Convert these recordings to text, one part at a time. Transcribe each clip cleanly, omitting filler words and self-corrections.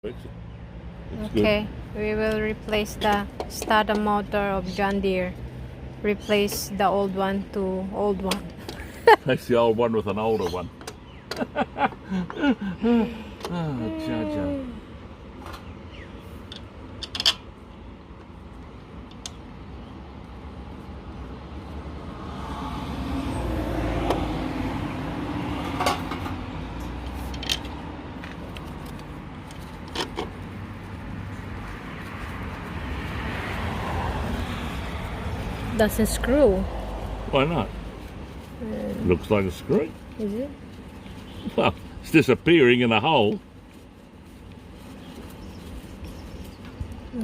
It's Okay, we will replace the starter motor of John Deere. Replace the old one to old one. That's the old one with an older one. Jaja. Doesn't screw. Why not? Looks like a screw. Is it? Well, it's disappearing in a hole.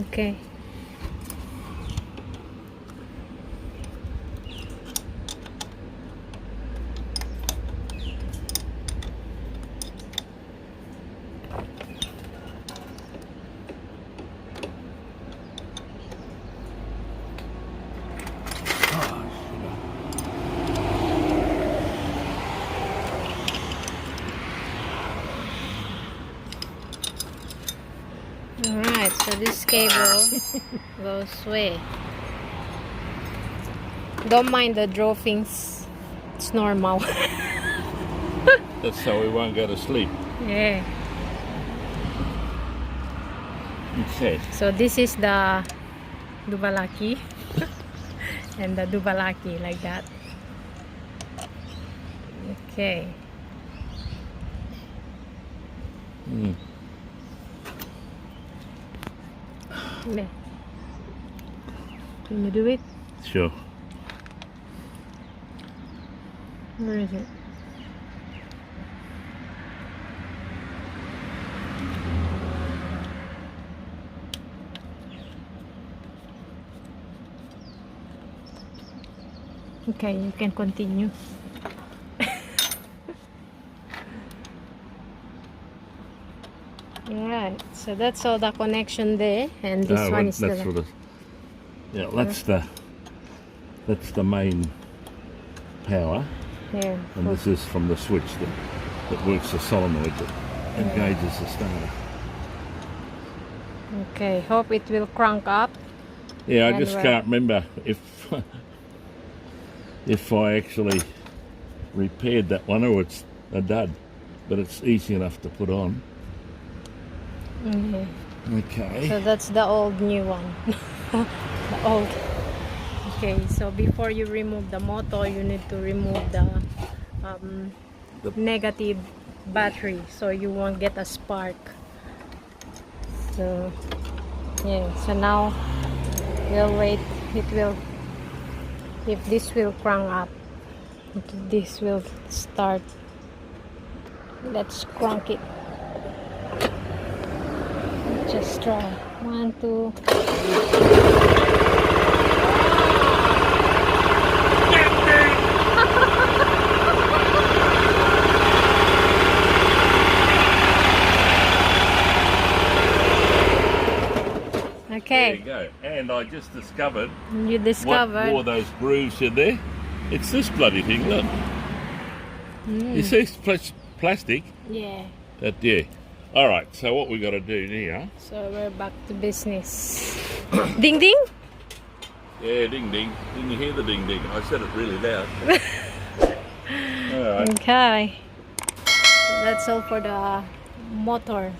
Okay. Alright, so this cable goes way. Don't mind the droppings. It's normal. That's so we won't go to sleep. Yeah. Okay. So this is the dubalaki and the dubalaki, like that. Okay. There. Can you do it? Sure. Where is it? Okay, you can continue. Alright, so that's all the connection there, and this one is that's the... for the. Yeah, that's the main power, Yeah, and this is from the switch that works the solenoid that engages the starter. okay, hope it will crank up. Yeah, I And just can't remember if I actually repaired that one or it's a dud, but it's easy enough to put on. Okay. So that's the old new one. The old. Okay, so before you remove the motor, you need to remove the negative battery, so you won't get a spark. So yeah, so now we'll wait. It will, if this will crank up, this will start. Let's crank it. Just try. 1, 2. Okay. There you go. And I just discovered. You discovered. What wore those grooves in there? It's this bloody thing. Look. You see, it's plastic. Yeah. Yeah. All right. So what we got to do now? So we're back to business. Ding ding. Yeah, ding ding. Didn't you hear the ding ding? I said it really loud. All right. Okay. So that's all for the motor.